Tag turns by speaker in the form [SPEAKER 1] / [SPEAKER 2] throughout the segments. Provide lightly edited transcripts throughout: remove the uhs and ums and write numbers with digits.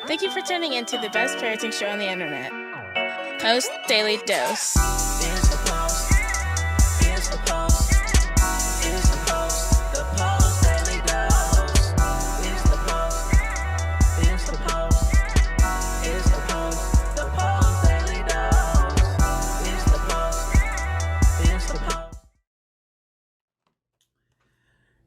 [SPEAKER 1] Thank you for tuning in to the best parenting show on the internet, Post Daily Dose.
[SPEAKER 2] It's the Post. It's the Post. It's the Post. The Post Daily Dose. It's the Post. It's the Post. It's the Post. The Post Daily Dose. It's the Post. It's the Post.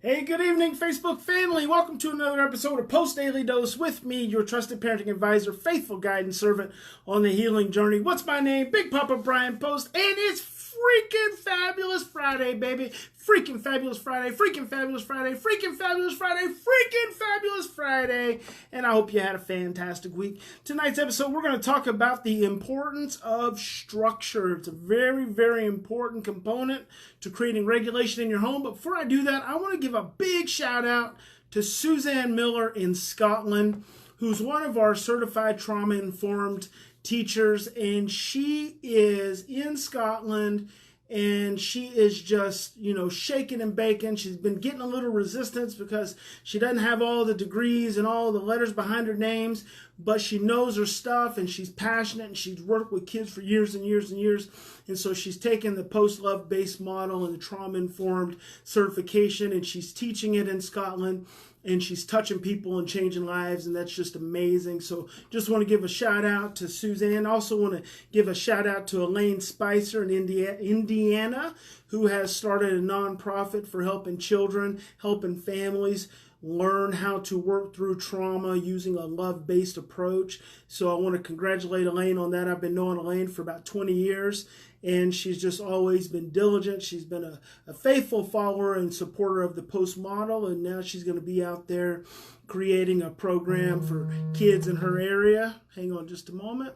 [SPEAKER 3] Hey, good evening, Facebook family. Welcome to another episode of Post Daily Dose with me, your trusted parenting advisor, faithful guide and servant on the healing journey. What's my name? Big Papa Brian+Post, and it's freaking fabulous Friday, baby. Freaking fabulous Friday, freaking fabulous Friday, freaking fabulous Friday, freaking fabulous Friday. And I hope you had a fantastic week. Tonight's episode, we're going to talk about the importance of structure. It's a very, very important component to creating regulation in your home. But before I do that, I want to give a big shout out to Suzanne Miller in Scotland, who's one of our certified trauma-informed teachers, and she is in Scotland, and she is just, shaking and baking. She's been getting a little resistance because she doesn't have all the degrees and all the letters behind her names, but she knows her stuff, and she's passionate, and she's worked with kids for years and years and years, and so she's taken the post-love-based model and the trauma-informed certification, and she's teaching it in Scotland, and she's touching people and changing lives, and that's just amazing. So just want to give a shout out to Suzanne. Also want to give a shout out to Elaine Spicer in Indiana, who has started a nonprofit for helping children, helping families learn how to work through trauma using a love-based approach. So I want to congratulate Elaine on that. I've been knowing Elaine for about 20 years, and she's just always been diligent. She's been a faithful follower and supporter of the Post model, and now she's going to be out there creating a program for kids in her area. Hang on just a moment.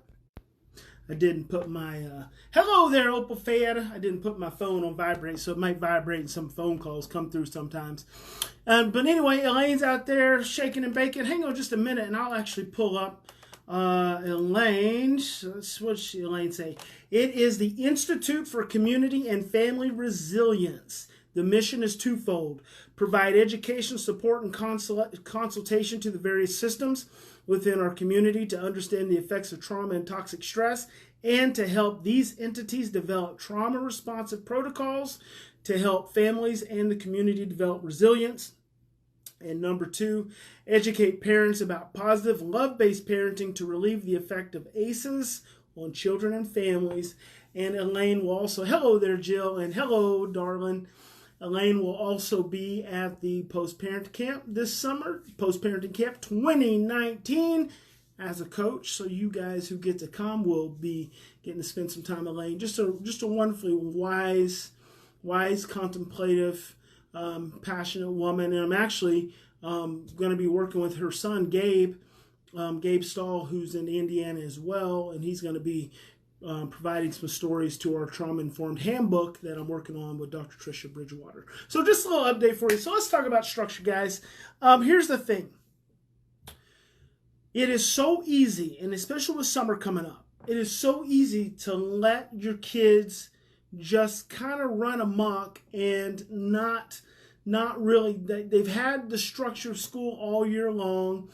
[SPEAKER 3] I didn't put my, hello there, Opal Fayetta. I didn't put my phone on vibrate, so it might vibrate and some phone calls come through sometimes. But anyway, Elaine's out there shaking and baking. Hang on just a minute, and I'll actually pull up Elaine. What did Elaine say? It is the Institute for Community and Family Resilience. The mission is twofold: provide education, support, and consultation to the various systems within our community to understand the effects of trauma and toxic stress, and to help these entities develop trauma-responsive protocols to help families and the community develop resilience. And number two, educate parents about positive, love-based parenting to relieve the effect of ACEs on children and families. And Elaine will also, hello there, Jill, and hello, darling. Elaine will also be at the Post Parenting Camp this summer, Post Parenting Camp 2019, as a coach. So you guys who get to come will be getting to spend some time with Elaine. Just a wonderfully wise, contemplative, passionate woman. And I'm actually going to be working with her son, Gabe Stahl, who's in Indiana as well, and he's going to be providing some stories to our trauma-informed handbook that I'm working on with Dr. Tricia Bridgewater. So just a little update for you. So let's talk about structure, guys. Here's the thing. It is so easy, and especially with summer coming up, it is so easy to let your kids just kind of run amok and not really. They've had the structure of school all year long,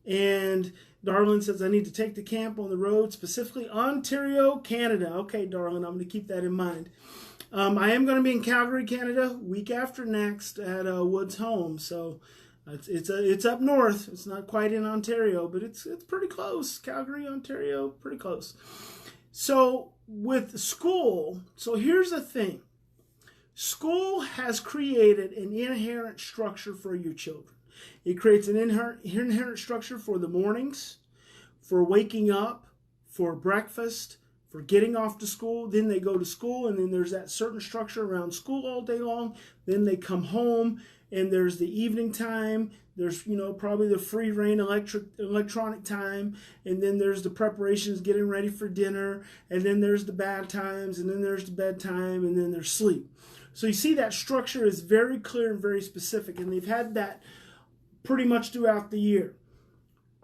[SPEAKER 3] and Darlene says, I need to take the camp on the road, specifically Ontario, Canada. Okay, Darlene, I'm going to keep that in mind. I am going to be in Calgary, Canada, week after next at Woods Home. So it's up north. It's not quite in Ontario, but it's pretty close. Calgary, Ontario, pretty close. So with school, so here's the thing. School has created an inherent structure for your children. It creates an inherent structure for the mornings, for waking up, for breakfast, for getting off to school. Then they go to school, and then there's that certain structure around school all day long. Then they come home, and there's the evening time. There's, probably the free reign electronic time. And then there's the preparations, getting ready for dinner. And then there's the bath times, and then there's the bedtime, and then there's sleep. So you see that structure is very clear and very specific, and they've had that pretty much throughout the year.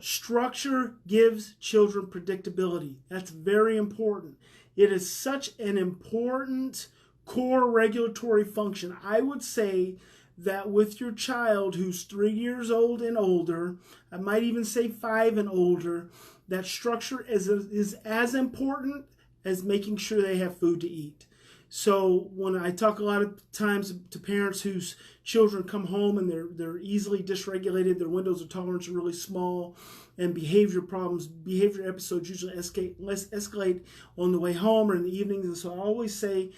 [SPEAKER 3] Structure gives children predictability. That's very important. It is such an important core regulatory function. I would say that with your child who's 3 years old and older, I might even say 5 and older, that structure is as important as making sure they have food to eat. So when I talk a lot of times to parents whose children come home and they're easily dysregulated, their windows of tolerance are really small, and behavior episodes usually escalate on the way home or in the evenings. And so I always say,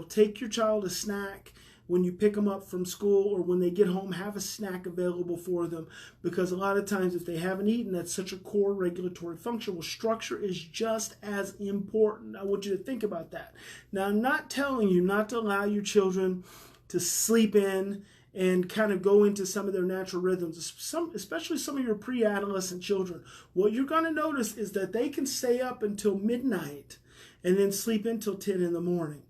[SPEAKER 3] take your child a snack when you pick them up from school, or when they get home, have a snack available for them, because a lot of times if they haven't eaten, that's such a core regulatory function. Well, structure is just as important. I want you to think about that. Now, I'm not telling you not to allow your children to sleep in and kind of go into some of their natural rhythms, especially some of your pre-adolescent children. What you're going to notice is that they can stay up until midnight and then sleep until 10 in the morning.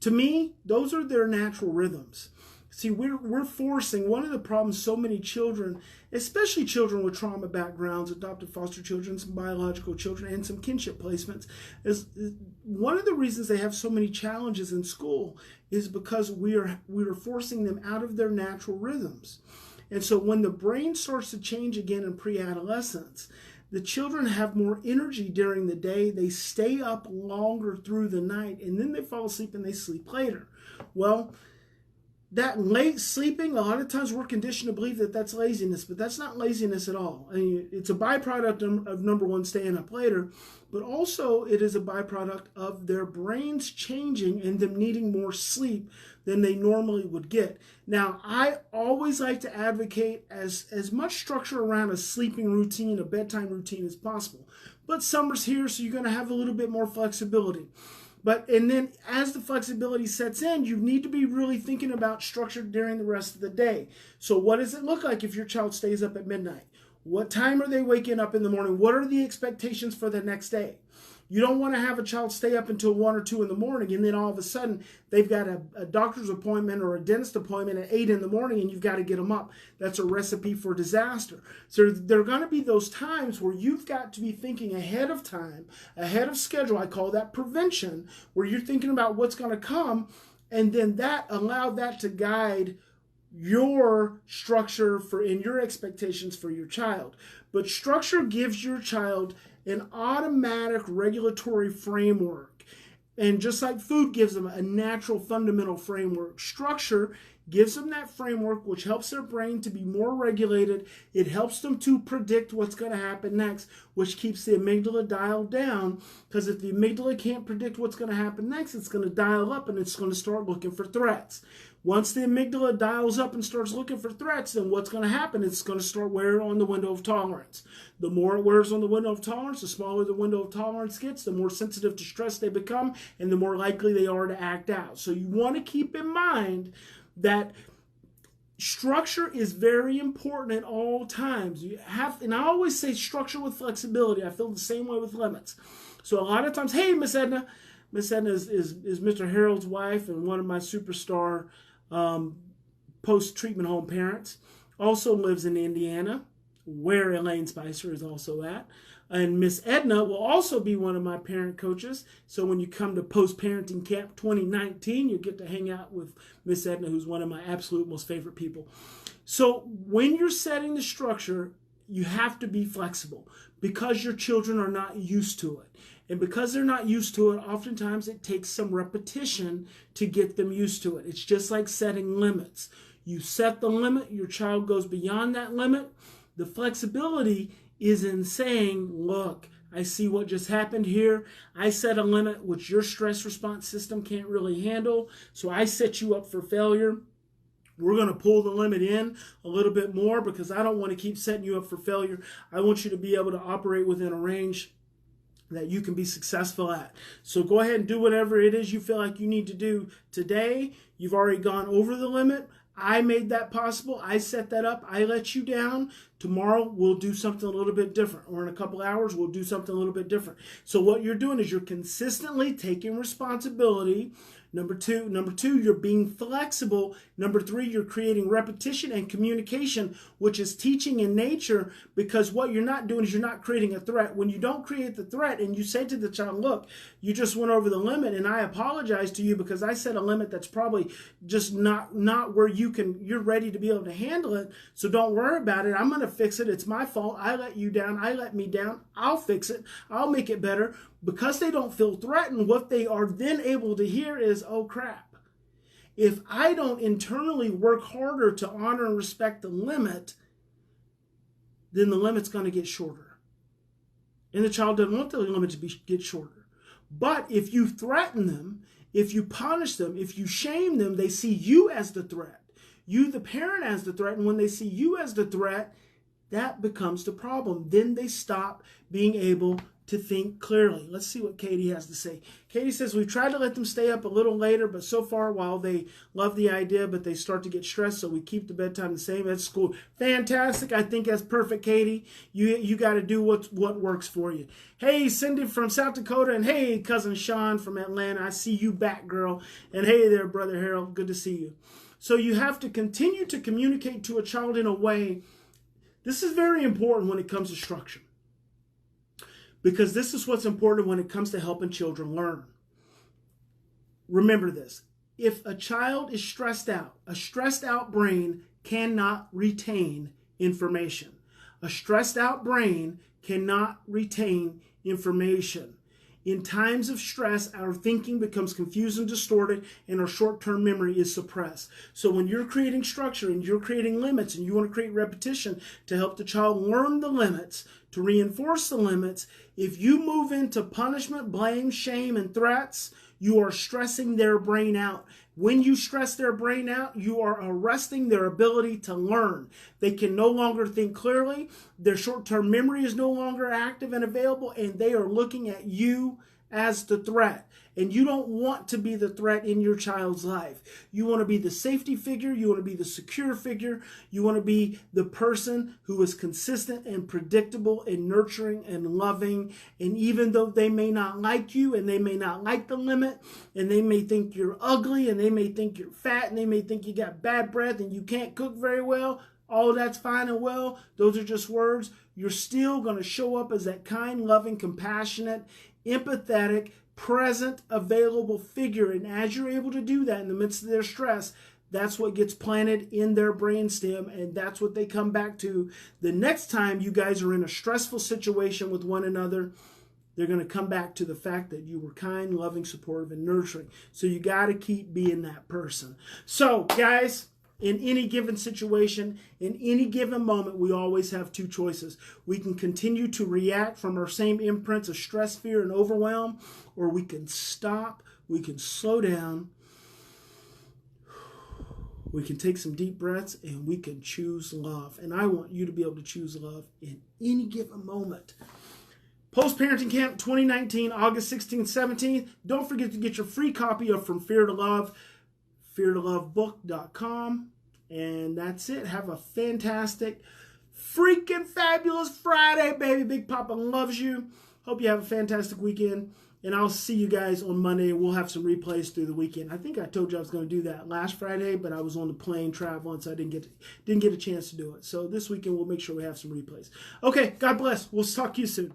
[SPEAKER 3] To me, those are their natural rhythms. See, we're forcing, one of the problems so many children, especially children with trauma backgrounds, adopted foster children, some biological children, and some kinship placements, is one of the reasons they have so many challenges in school is because we are forcing them out of their natural rhythms. And so when the brain starts to change again in pre-adolescence, the children have more energy during the day, they stay up longer through the night, and then they fall asleep and they sleep later. Well, that late sleeping, a lot of times we're conditioned to believe that that's laziness, but that's not laziness at all. I mean, it's a byproduct of number one, staying up later, but also it is a byproduct of their brains changing and them needing more sleep than they normally would get. Now, I always like to advocate as much structure around a sleeping routine, a bedtime routine as possible. But summer's here, so you're going to have a little bit more flexibility. And then as the flexibility sets in, you need to be really thinking about structure during the rest of the day. So what does it look like if your child stays up at midnight? What time are they waking up in the morning? What are the expectations for the next day? You don't want to have a child stay up until 1 or 2 in the morning, and then all of a sudden they've got a doctor's appointment or a dentist appointment at 8 in the morning, and you've got to get them up. That's a recipe for disaster. So there are going to be those times where you've got to be thinking ahead of time, ahead of schedule. I call that prevention, where you're thinking about what's going to come, and then allow that to guide your structure and your expectations for your child. But structure gives your child an automatic regulatory framework. And just like food gives them a natural fundamental framework, structure gives them that framework, which helps their brain to be more regulated. It helps them to predict what's going to happen next, which keeps the amygdala dialed down, because if the amygdala can't predict what's going to happen next, it's going to dial up and it's going to start looking for threats. Once the amygdala dials up and starts looking for threats, then what's going to happen? It's going to start wearing on the window of tolerance. The more it wears on the window of tolerance, the smaller the window of tolerance gets, the more sensitive to stress they become, and the more likely they are to act out. So you want to keep in mind that structure is very important at all times. And I always say structure with flexibility. I feel the same way with limits. So a lot of times, hey, Miss Edna. Miss Edna is Mr. Harold's wife and one of my superstar post-treatment home parents. Also lives in Indiana, where Elaine Spicer is also at. And Miss Edna will also be one of my parent coaches. So when you come to Post Parenting Camp 2019, you'll get to hang out with Miss Edna, who's one of my absolute most favorite people. So when you're setting the structure, you have to be flexible because your children are not used to it. And because they're not used to it, oftentimes it takes some repetition to get them used to it. It's just like setting limits. You set the limit, your child goes beyond that limit. The flexibility is in saying, look, I see what just happened here. I set a limit which your stress response system can't really handle, so I set you up for failure. We're going to pull the limit in a little bit more because I don't want to keep setting you up for failure. I want you to be able to operate within a range that you can be successful at. So go ahead and do whatever it is you feel like you need to do today. You've already gone over the limit. I made that possible. I set that up. I let you down. Tomorrow we'll do something a little bit different. Or in a couple hours we'll do something a little bit different. So what you're doing is you're consistently taking responsibility. Number two, you're being flexible. Number three, you're creating repetition and communication, which is teaching in nature, because what you're not doing is you're not creating a threat. When you don't create the threat and you say to the child, look, you just went over the limit and I apologize to you because I set a limit that's probably just not where you're ready to be able to handle it. So don't worry about it. I'm going to fix it. It's my fault. I let you down. I let me down. I'll fix it. I'll make it better. Because they don't feel threatened, what they are then able to hear is, oh crap, if I don't internally work harder to honor and respect the limit, then the limit's going to get shorter. And the child doesn't want the limit to get shorter. But if you threaten them, if you punish them, if you shame them, they see you as the threat. You, the parent, as the threat. And when they see you as the threat, that becomes the problem. Then they stop being able to think clearly. Let's see what Katie has to say. Katie says, we've tried to let them stay up a little later, but so far, while they love the idea, but they start to get stressed, so we keep the bedtime the same. That's cool. Fantastic. I think that's perfect, Katie. You got to do what works for you. Hey, Cindy from South Dakota, and hey, cousin Sean from Atlanta. I see you back, girl. And hey there, brother Harold. Good to see you. So you have to continue to communicate to a child in a way. This is very important when it comes to structure, because this is what's important when it comes to helping children learn. Remember this. If a child is stressed out, a stressed out brain cannot retain information. A stressed out brain cannot retain information. In times of stress, our thinking becomes confused and distorted, and our short-term memory is suppressed. So when you're creating structure and you're creating limits and you want to create repetition to help the child learn the limits, to reinforce the limits, if you move into punishment, blame, shame, and threats, you are stressing their brain out. When you stress their brain out, you are arresting their ability to learn. They can no longer think clearly. Their short-term memory is no longer active and available, and they are looking at you as the threat. And you don't want to be the threat in your child's life. You want to be the safety figure. You want to be the secure figure. You want to be the person who is consistent and predictable and nurturing and loving. And even though they may not like you and they may not like the limit, and they may think you're ugly and they may think you're fat and they may think you got bad breath and you can't cook very well, all that's fine and well. Those are just words. You're still going to show up as that kind, loving, compassionate, empathetic, present, available figure. And as you're able to do that in the midst of their stress, that's what gets planted in their brainstem, and that's what they come back to. The next time you guys are in a stressful situation with one another, they're going to come back to the fact that you were kind, loving, supportive, and nurturing. So you got to keep being that person. So, guys, in any given situation, in any given moment, we always have two choices. We can continue to react from our same imprints of stress, fear, and overwhelm, or we can stop, we can slow down, we can take some deep breaths, and we can choose love. And I want you to be able to choose love in any given moment. Post Parenting Camp 2019, August 16th, 17th. Don't forget to get your free copy of From Fear to Love, feartolovebook.com. And that's it. Have a fantastic, freaking fabulous Friday, baby. Big Papa loves you. Hope you have a fantastic weekend. And I'll see you guys on Monday. We'll have some replays through the weekend. I think I told you I was going to do that last Friday, but I was on the plane traveling, so I didn't get a chance to do it. So this weekend we'll make sure we have some replays. Okay, God bless. We'll talk to you soon.